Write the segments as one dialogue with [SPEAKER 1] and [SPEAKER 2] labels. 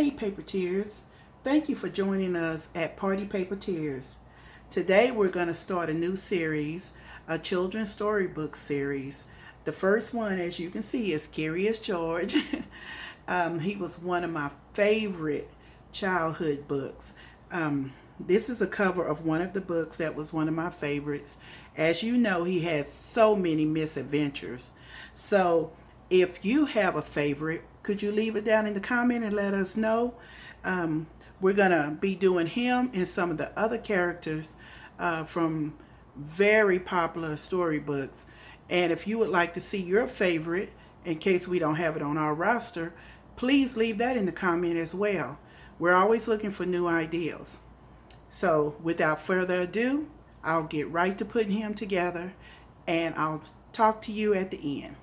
[SPEAKER 1] Hey Paperteers, thank you for joining us at Party Paperteers. Today we're going to start a new series, a children's storybook series. The first one, as you can see, is Curious George. He was one of my favorite childhood books. This is a cover of one of the books that was one of my favorites. As you know, he had so many misadventures. So if you have a favorite, could you leave it down in the comment and let us know? We're going to be doing him and some of the other characters from very popular storybooks. And if you would like to see your favorite, in case we don't have it on our roster, please leave that in the comment as well. We're always looking for new ideas. So without further ado, I'll get right to putting him together, and I'll talk to you at the end.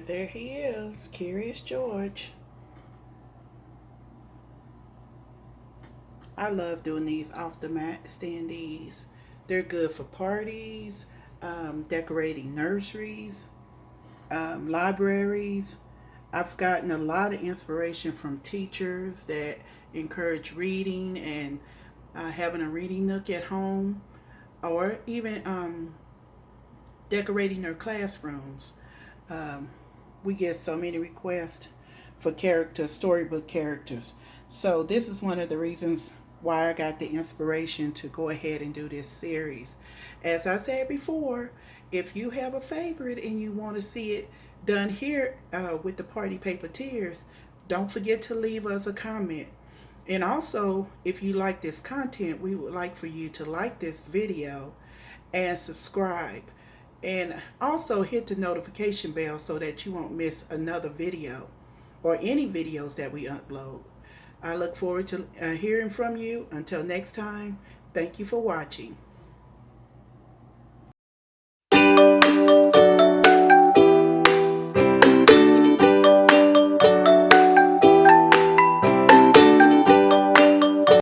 [SPEAKER 1] There he is, Curious George. I love doing these off the mat standees. They're good for parties, decorating nurseries, libraries. I've gotten a lot of inspiration from teachers that encourage reading and having a reading nook at home, or even decorating their classrooms. Um, we get so many requests for storybook characters. So this is one of the reasons why I got the inspiration to go ahead and do this series. As I said before, if you have a favorite and you want to see it done here with the Party Paperteers, don't forget to leave us a comment. And also, if you like this content, we would like for you to like this video and subscribe. And also hit the notification bell so that you won't miss another video or any videos that we upload. I look forward to hearing from you. Until next time, thank you for watching.